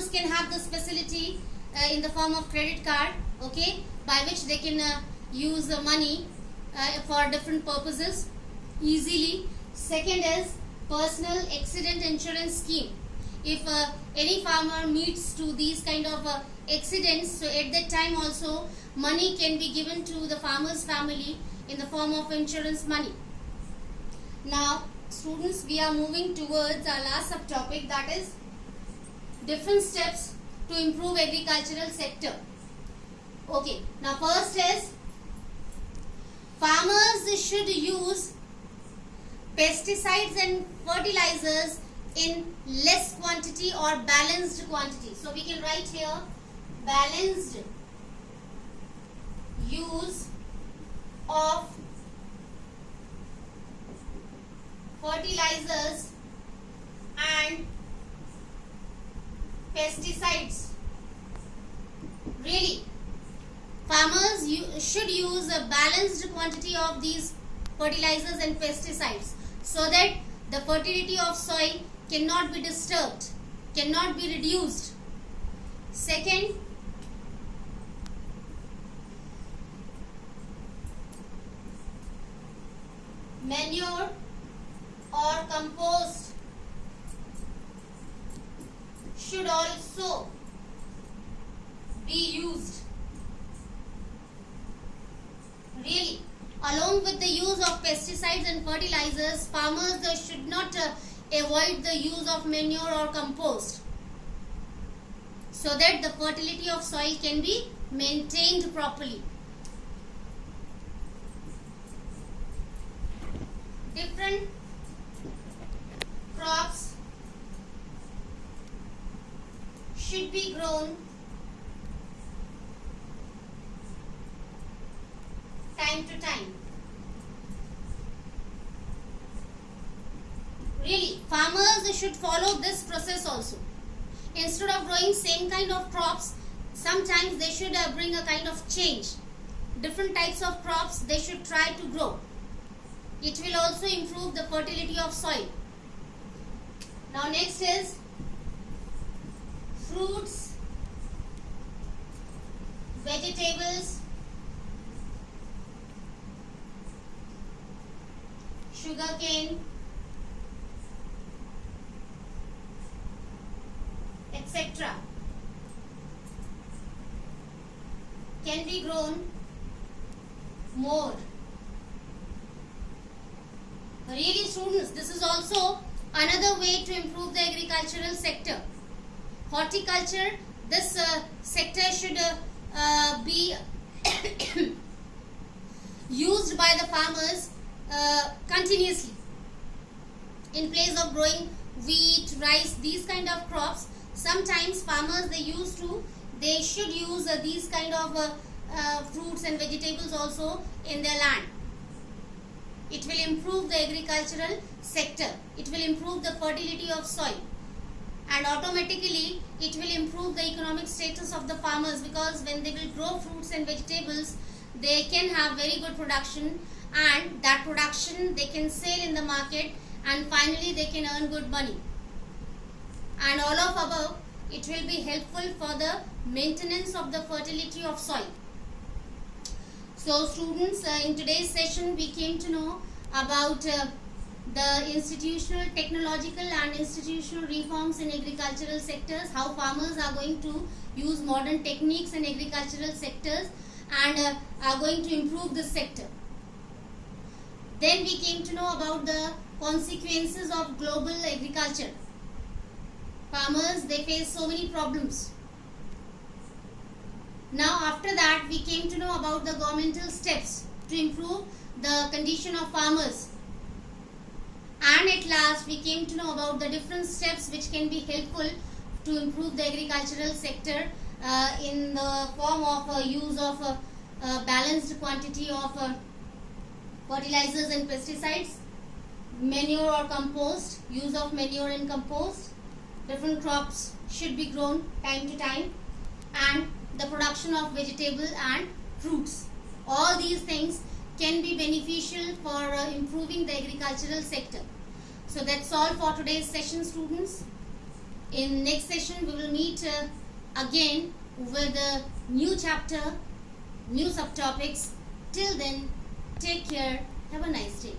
farmers can have this facility in the form of credit card, okay, by which they can use the money for different purposes easily. Second is personal accident insurance scheme. If any farmer meets to these kind of accidents, so at that time also money can be given to the farmer's family in the form of insurance money. Now students, we are moving towards our last subtopic, that is different steps to improve agricultural sector. Okay, now first is farmers should use pesticides and fertilizers in less quantity or balanced quantity. So we can write here balanced use of fertilizers and pesticides. Really, farmers should use a balanced quantity of these fertilizers and pesticides so that the fertility of soil cannot be disturbed, cannot be reduced. Second, manure or compost should also be used. Really, along with the use of pesticides and fertilizers, farmers should not avoid the use of manure or compost so that the fertility of soil can be maintained properly. Different crops should be grown time to time. Really, farmers should follow this process also. Instead of growing same kind of crops, sometimes they should bring a kind of change. Different types of crops they should try to grow. It will also improve the fertility of soil. Now next is fruits, vegetables, sugarcane, etc. can be grown more. Really students, this is also another way to improve the agricultural sector. Horticulture, this sector should be used by the farmers continuously. In place of growing wheat, rice, these kind of crops, sometimes farmers they should use these kind of fruits and vegetables also in their land. It will improve the agricultural sector. It will improve the fertility of soil. And automatically, it will improve the economic status of the farmers, because when they will grow fruits and vegetables, they can have very good production, and that production they can sell in the market, and finally they can earn good money. And all of above, it will be helpful for the maintenance of the fertility of soil. So students, in today's session we came to know about the institutional, technological and institutional reforms in agricultural sectors, how farmers are going to use modern techniques in agricultural sectors and are going to improve this sector. Then we came to know about the consequences of global agriculture. Farmers, they face so many problems. Now after that, we came to know about the governmental steps to improve the condition of farmers. And at last, we came to know about the different steps which can be helpful to improve the agricultural sector in the form of use of balanced quantity of fertilizers and pesticides, manure or compost, use of manure and compost, different crops should be grown time to time, and the production of vegetable and fruits. All these things can be beneficial for improving the agricultural sector. So that's all for today's session, students. In next session we will meet meet again with a new chapter, new subtopics. Till then, take care. Have a nice day.